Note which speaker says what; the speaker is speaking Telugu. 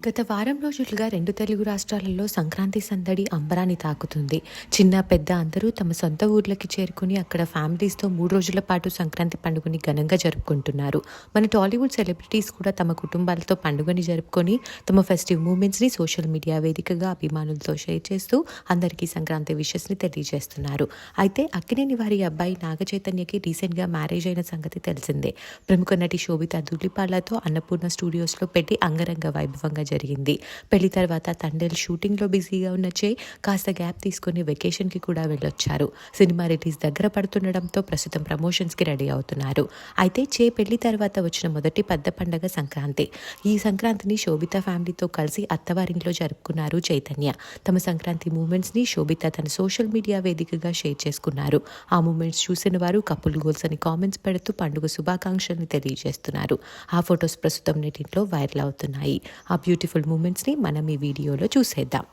Speaker 1: గత వారం రోజులుగా 2 తెలుగు రాష్ట్రాలలో సంక్రాంతి సందడి అంబరాన్ని తాకుతుంది. చిన్న, పెద్ద అందరూ తమ సొంత ఊర్లకి చేరుకుని అక్కడ ఫ్యామిలీస్‌తో 3 రోజుల పాటు సంక్రాంతి పండుగని ఘనంగా జరుపుకుంటున్నారు. మన టాలీవుడ్ సెలబ్రిటీస్ కూడా తమ కుటుంబాలతో పండుగని జరుపుకొని తమ ఫెస్టివ్ మూమెంట్స్‌ని సోషల్ మీడియా వేదికగా అభిమానులతో షేర్ చేస్తూ అందరికీ సంక్రాంతి విషెస్‌ని తెలియజేస్తున్నారు. అయితే అక్కినేని వారి అబ్బాయి నాగ చైతన్యకి రీసెంట్‌గా మ్యారేజ్ అయిన సంగతి తెలిసిందే. ప్రముఖ నటి శోభిత ధూళిపాలతో అన్నపూర్ణ స్టూడియోస్‌లో పెళ్లి అంగరంగ వైభవంగా జరిగింది. పెళ్లి తర్వాత తండేల్ షూటింగ్‌లో బిజీగా ఉన్న చే కాస్త గ్యాప్ తీసుకొని వెకేషన్‌కి కూడా వెళ్ళొచ్చారు. సినిమా రిలీజ్ దగ్గర పడుతుండడంతో ప్రస్తుతం ప్రమోషన్స్‌కి రెడీ అవుతున్నారు. అయితే చే పెళ్లి తర్వాత వచ్చిన మొదటి పెద్ద పండగ సంక్రాంతి. ఈ సంక్రాంతిని శోభిత ఫ్యామిలీతో కలిసి అత్తవారింట్లో జరుపుకున్నారు చైతన్య. తమ సంక్రాంతి మూమెంట్స్‌ని శోభిత తన సోషల్ మీడియా వేదికగా షేర్ చేసుకున్నారు. ఆ మూమెంట్స్ చూసిన వారు కపుల్ గోల్స్ అని కామెంట్స్ పెడుతూ పండుగ శుభాకాంక్షల్ని తెలియజేస్తున్నారు. ఆ ఫొటోస్ ప్రస్తుతం నెట్టింట్లో వైరల్ అవుతున్నాయి. ఆ బ్యూటిఫుల్ మూమెంట్స్‌ని మనం ఈ వీడియోలో చూసేద్దాం.